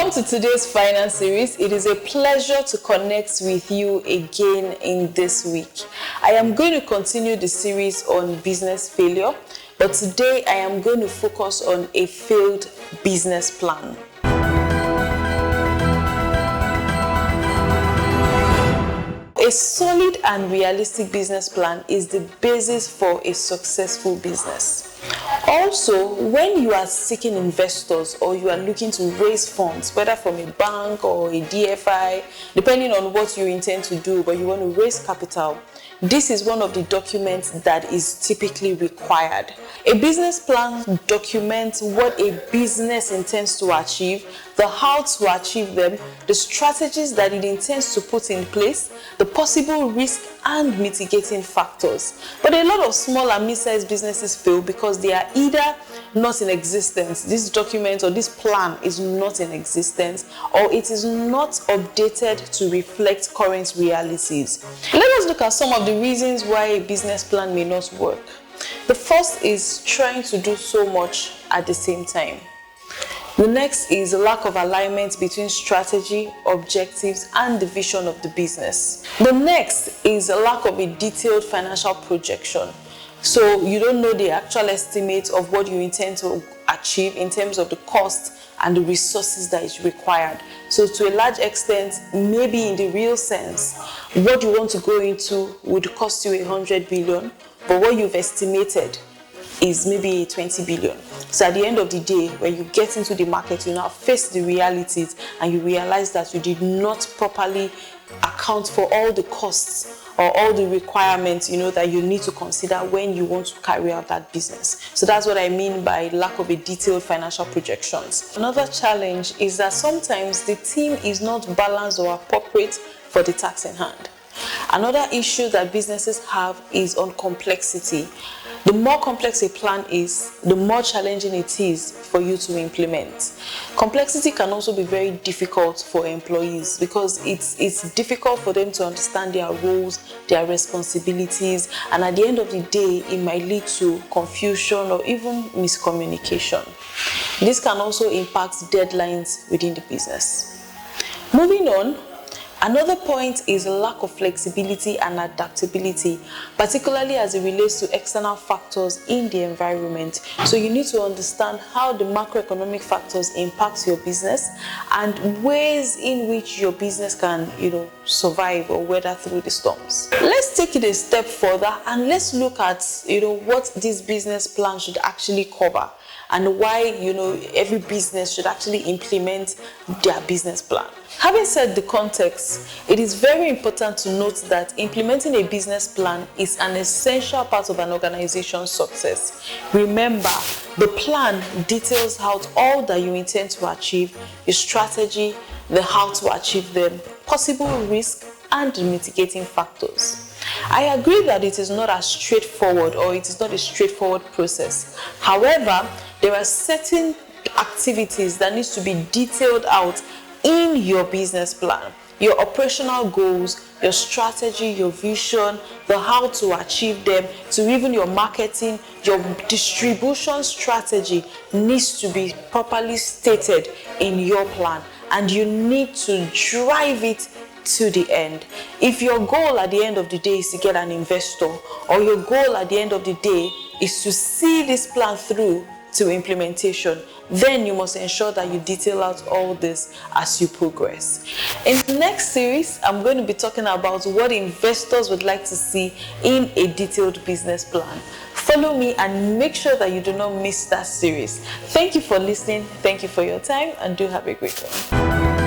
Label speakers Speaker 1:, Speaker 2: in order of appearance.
Speaker 1: Welcome to today's finance series. It is a pleasure to connect with you again in this week. I am going to continue the series on business failure, but today I am going to focus on a failed business plan. A solid and realistic business plan is the basis for a successful business. Also, when you are seeking investors or you are looking to raise funds, whether from a bank or a DFI, depending on what you intend to do, but you want to raise capital, this is one of the documents that is typically required. A business plan documents what a business intends to achieve, the how to achieve them, the strategies that it intends to put in place, the possible risk and mitigating factors. But a lot of small and mid-sized businesses fail because they are either not in existence, this document or this plan is not in existence, or it is not updated to reflect current realities. Let us look at some of the reasons why a business plan may not work. The first is trying to do so much at the same time. The next is a lack of alignment between strategy, objectives, and the vision of the business. The next is a lack of a detailed financial projection. So you don't know the actual estimate of what you intend to achieve in terms of the cost and the resources that is required. So to a large extent, maybe in the real sense, what you want to go into would cost you 100 billion, but what you've estimated is maybe 20 billion. So at the end of the day, when you get into the market, you now face the realities and you realize that you did not properly account for all the costs or all the requirements, that you need to consider when you want to carry out that business. So that's what I mean by lack of a detailed financial projections. Another challenge is that sometimes the team is not balanced or appropriate for the task in hand. Another issue that businesses have is on complexity. The more complex a plan is, the more challenging it is for you to implement. Complexity can also be very difficult for employees because it's difficult for them to understand their roles, their responsibilities, and at the end of the day, it might lead to confusion or even miscommunication. This can also impact deadlines within the business. Moving on, another point is a lack of flexibility and adaptability, particularly as it relates to external factors in the environment. So you need to understand how the macroeconomic factors impact your business and ways in which your business can, survive or weather through the storms. Let's take it a step further and let's look at, what this business plan should actually cover and why, every business should actually implement their business plan. Having said the context, it is very important to note that implementing a business plan is an essential part of an organization's success. Remember, the plan details out all that you intend to achieve, your strategy, the how to achieve them, possible risk, and the mitigating factors. I agree that it is not as straightforward or it is not a straightforward process. However, there are certain activities that needs to be detailed out in your business plan. Your operational goals, your strategy, your vision, the how to achieve them, to even your marketing, your distribution strategy needs to be properly stated in your plan, and you need to drive it to the end. If your goal at the end of the day is to get an investor, or your goal at the end of the day is to see this plan through to implementation, then you must ensure that you detail out all this as you progress. In the next series, I'm going to be talking about what investors would like to see in a detailed business plan. Follow me and make sure that you do not miss that series. Thank you for listening. Thank you for your time, and do have a great one.